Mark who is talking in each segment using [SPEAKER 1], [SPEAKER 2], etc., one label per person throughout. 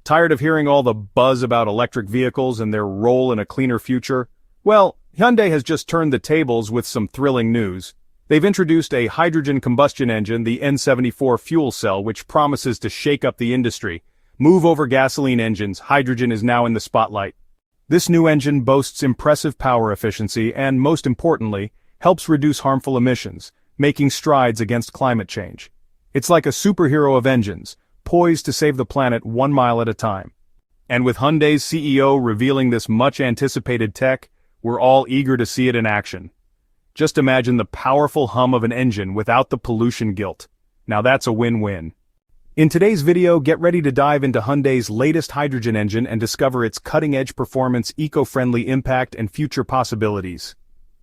[SPEAKER 1] Tired of hearing all the buzz about electric vehicles and their role in a cleaner future? Well, Hyundai has just turned the tables with some thrilling news. They've introduced a hydrogen combustion engine, the N74 fuel cell, which promises to shake up the industry. Move over gasoline engines, hydrogen is now in the spotlight. This new engine boasts impressive power efficiency and, most importantly, helps reduce harmful emissions, making strides against climate change. It's like a superhero of engines, poised to save the planet 1 mile at a time. And with Hyundai's CEO revealing this much-anticipated tech, we're all eager to see it in action. Just imagine the powerful hum of an engine without the pollution guilt. Now that's a win-win. In today's video, get ready to dive into Hyundai's latest hydrogen engine and discover its cutting-edge performance, eco-friendly impact, and future possibilities.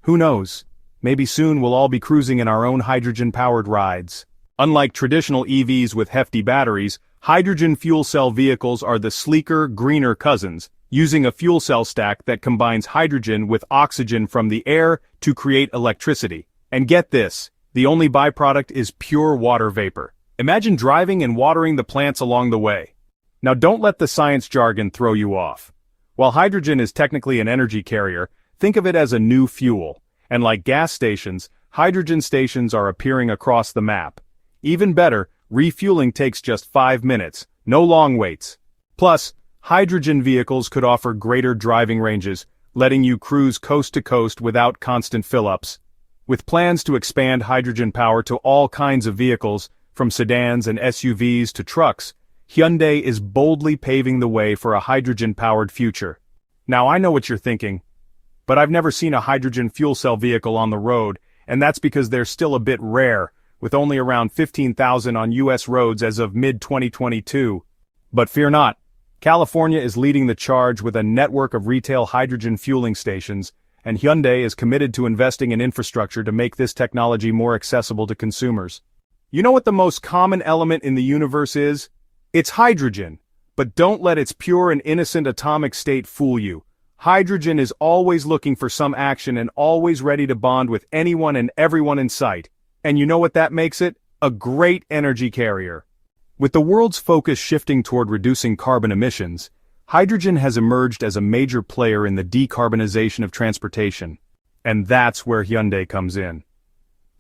[SPEAKER 1] Who knows? Maybe soon we'll all be cruising in our own hydrogen-powered rides. Unlike traditional EVs with hefty batteries, hydrogen fuel cell vehicles are the sleeker, greener cousins, using a fuel cell stack that combines hydrogen with oxygen from the air to create electricity. And get this, the only byproduct is pure water vapor. Imagine driving and watering the plants along the way. Now don't let the science jargon throw you off. While hydrogen is technically an energy carrier, think of it as a new fuel. And like gas stations, hydrogen stations are appearing across the map. Even better, refueling takes just 5 minutes, no long waits. Plus, hydrogen vehicles could offer greater driving ranges, letting you cruise coast to coast without constant fill-ups. With plans to expand hydrogen power to all kinds of vehicles, from sedans and SUVs to trucks, Hyundai is boldly paving the way for a hydrogen-powered future. Now I know what you're thinking, but I've never seen a hydrogen fuel cell vehicle on the road, and that's because they're still a bit rare, with only around 15,000 on U.S. roads as of mid-2022. But fear not, California is leading the charge with a network of retail hydrogen fueling stations, and Hyundai is committed to investing in infrastructure to make this technology more accessible to consumers. You know what the most common element in the universe is? It's hydrogen. But don't let its pure and innocent atomic state fool you. Hydrogen is always looking for some action and always ready to bond with anyone and everyone in sight. And you know what that makes it? A great energy carrier. With the world's focus shifting toward reducing carbon emissions, hydrogen has emerged as a major player in the decarbonization of transportation. And that's where Hyundai comes in.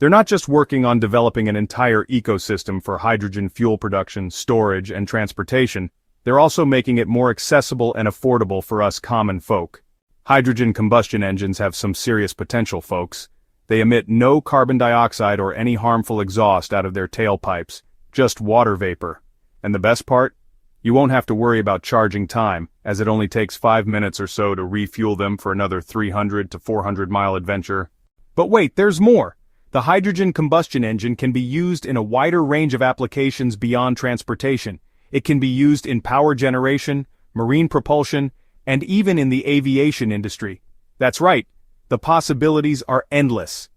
[SPEAKER 1] They're not just working on developing an entire ecosystem for hydrogen fuel production, storage, and transportation, they're also making it more accessible and affordable for us common folk. Hydrogen combustion engines have some serious potential, folks. They emit no carbon dioxide or any harmful exhaust out of their tailpipes, just water vapor. And the best part? You won't have to worry about charging time, as it only takes 5 minutes or so to refuel them for another 300 to 400 mile adventure. But wait, there's more! The hydrogen combustion engine can be used in a wider range of applications beyond transportation. It can be used in power generation, marine propulsion, and even in the aviation industry. That's right, the possibilities are endless.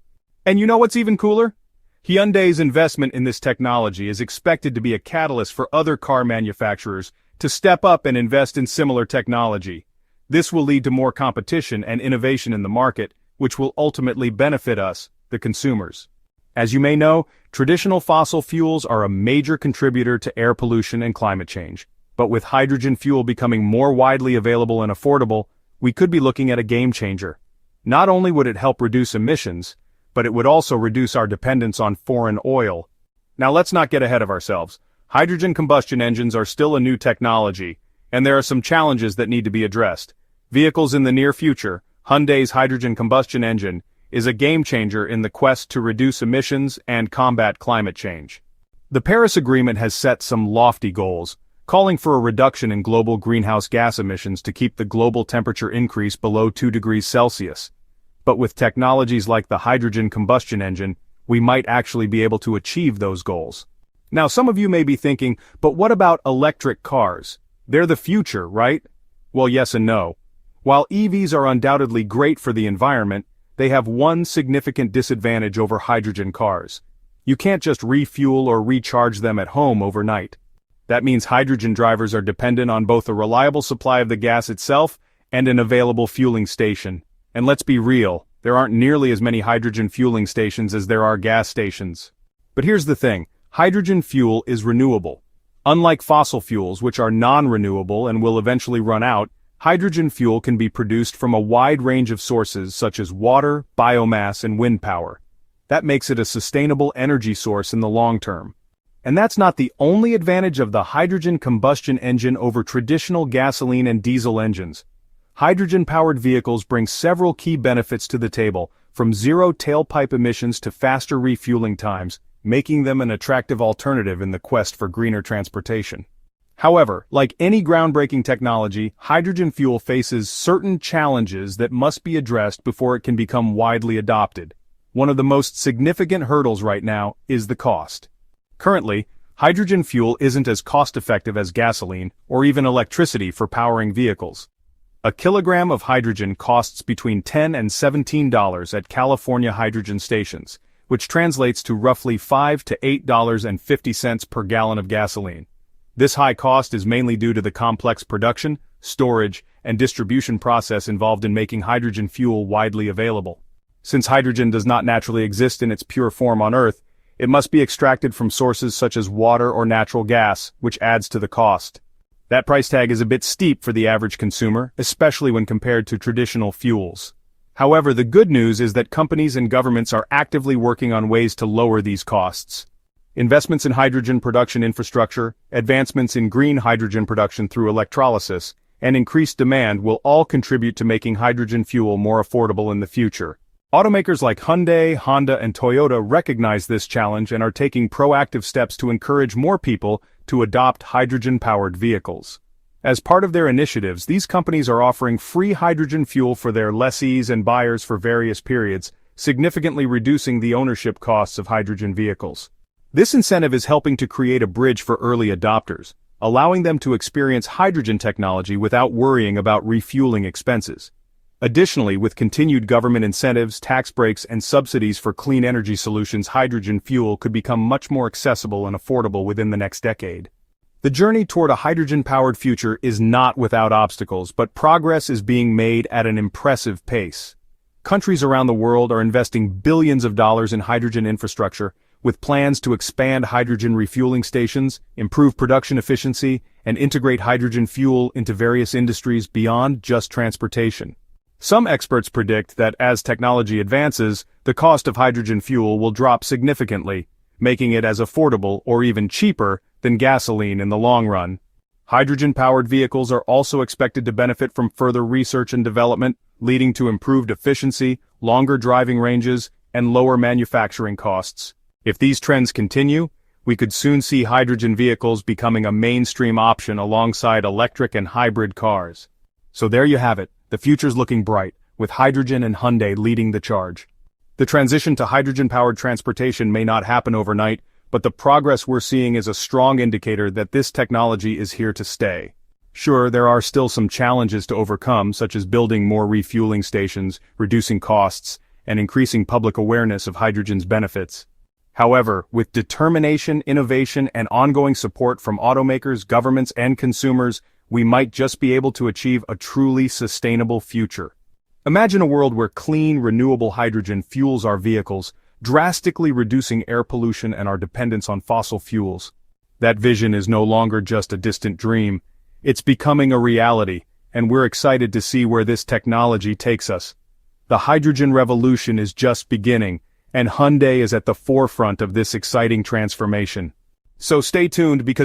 [SPEAKER 1] And you know what's even cooler? Hyundai's investment in this technology is expected to be a catalyst for other car manufacturers to step up and invest in similar technology. This will lead to more competition and innovation in the market, which will ultimately benefit us, the consumers. As you may know, traditional fossil fuels are a major contributor to air pollution and climate change. But with hydrogen fuel becoming more widely available and affordable, we could be looking at a game changer. Not only would it help reduce emissions, but it would also reduce our dependence on foreign oil. Now let's not get ahead of ourselves. Hydrogen combustion engines are still a new technology, and there are some challenges that need to be addressed. Vehicles in the near future, Hyundai's hydrogen combustion engine, is a game-changer in the quest to reduce emissions and combat climate change. The Paris Agreement has set some lofty goals, calling for a reduction in global greenhouse gas emissions to keep the global temperature increase below 2 degrees Celsius. But with technologies like the hydrogen combustion engine, we might actually be able to achieve those goals. Now some of you may be thinking, but what about electric cars? They're the future, right? Well, yes and no. While EVs are undoubtedly great for the environment, they have one significant disadvantage over hydrogen cars. You can't just refuel or recharge them at home overnight. That means hydrogen drivers are dependent on both a reliable supply of the gas itself and an available fueling station. And let's be real, there aren't nearly as many hydrogen fueling stations as there are gas stations. But here's the thing, hydrogen fuel is renewable. Unlike fossil fuels, which are non-renewable and will eventually run out, hydrogen fuel can be produced from a wide range of sources such as water, biomass, and wind power. That makes it a sustainable energy source in the long term. And that's not the only advantage of the hydrogen combustion engine over traditional gasoline and diesel engines. Hydrogen-powered vehicles bring several key benefits to the table, from zero tailpipe emissions to faster refueling times, making them an attractive alternative in the quest for greener transportation. However, like any groundbreaking technology, hydrogen fuel faces certain challenges that must be addressed before it can become widely adopted. One of the most significant hurdles right now is the cost. Currently, hydrogen fuel isn't as cost-effective as gasoline or even electricity for powering vehicles. A kilogram of hydrogen costs between $10 and $17 at California hydrogen stations, which translates to roughly $5 to $8.50 per gallon of gasoline. This high cost is mainly due to the complex production, storage, and distribution process involved in making hydrogen fuel widely available. Since hydrogen does not naturally exist in its pure form on Earth, it must be extracted from sources such as water or natural gas, which adds to the cost. That price tag is a bit steep for the average consumer, especially when compared to traditional fuels. However, the good news is that companies and governments are actively working on ways to lower these costs. Investments in hydrogen production infrastructure, advancements in green hydrogen production through electrolysis, and increased demand will all contribute to making hydrogen fuel more affordable in the future. Automakers like Hyundai, Honda, and Toyota recognize this challenge and are taking proactive steps to encourage more people to adopt hydrogen-powered vehicles. As part of their initiatives, these companies are offering free hydrogen fuel for their lessees and buyers for various periods, significantly reducing the ownership costs of hydrogen vehicles. This incentive is helping to create a bridge for early adopters, allowing them to experience hydrogen technology without worrying about refueling expenses. Additionally, with continued government incentives, tax breaks, and subsidies for clean energy solutions, hydrogen fuel could become much more accessible and affordable within the next decade. The journey toward a hydrogen-powered future is not without obstacles, but progress is being made at an impressive pace. Countries around the world are investing billions of dollars in hydrogen infrastructure, with plans to expand hydrogen refueling stations, improve production efficiency, and integrate hydrogen fuel into various industries beyond just transportation. Some experts predict that as technology advances, the cost of hydrogen fuel will drop significantly, making it as affordable or even cheaper than gasoline in the long run. Hydrogen-powered vehicles are also expected to benefit from further research and development, leading to improved efficiency, longer driving ranges, and lower manufacturing costs. If these trends continue, we could soon see hydrogen vehicles becoming a mainstream option alongside electric and hybrid cars. So there you have it. The future's looking bright, with hydrogen and Hyundai leading the charge. The transition to hydrogen-powered transportation may not happen overnight, but the progress we're seeing is a strong indicator that this technology is here to stay. Sure, there are still some challenges to overcome, such as building more refueling stations, reducing costs, and increasing public awareness of hydrogen's benefits. However, with determination, innovation, and ongoing support from automakers, governments, and consumers, we might just be able to achieve a truly sustainable future. Imagine a world where clean, renewable hydrogen fuels our vehicles, drastically reducing air pollution and our dependence on fossil fuels. That vision is no longer just a distant dream. It's becoming a reality, and we're excited to see where this technology takes us. The hydrogen revolution is just beginning, and Hyundai is at the forefront of this exciting transformation. So stay tuned because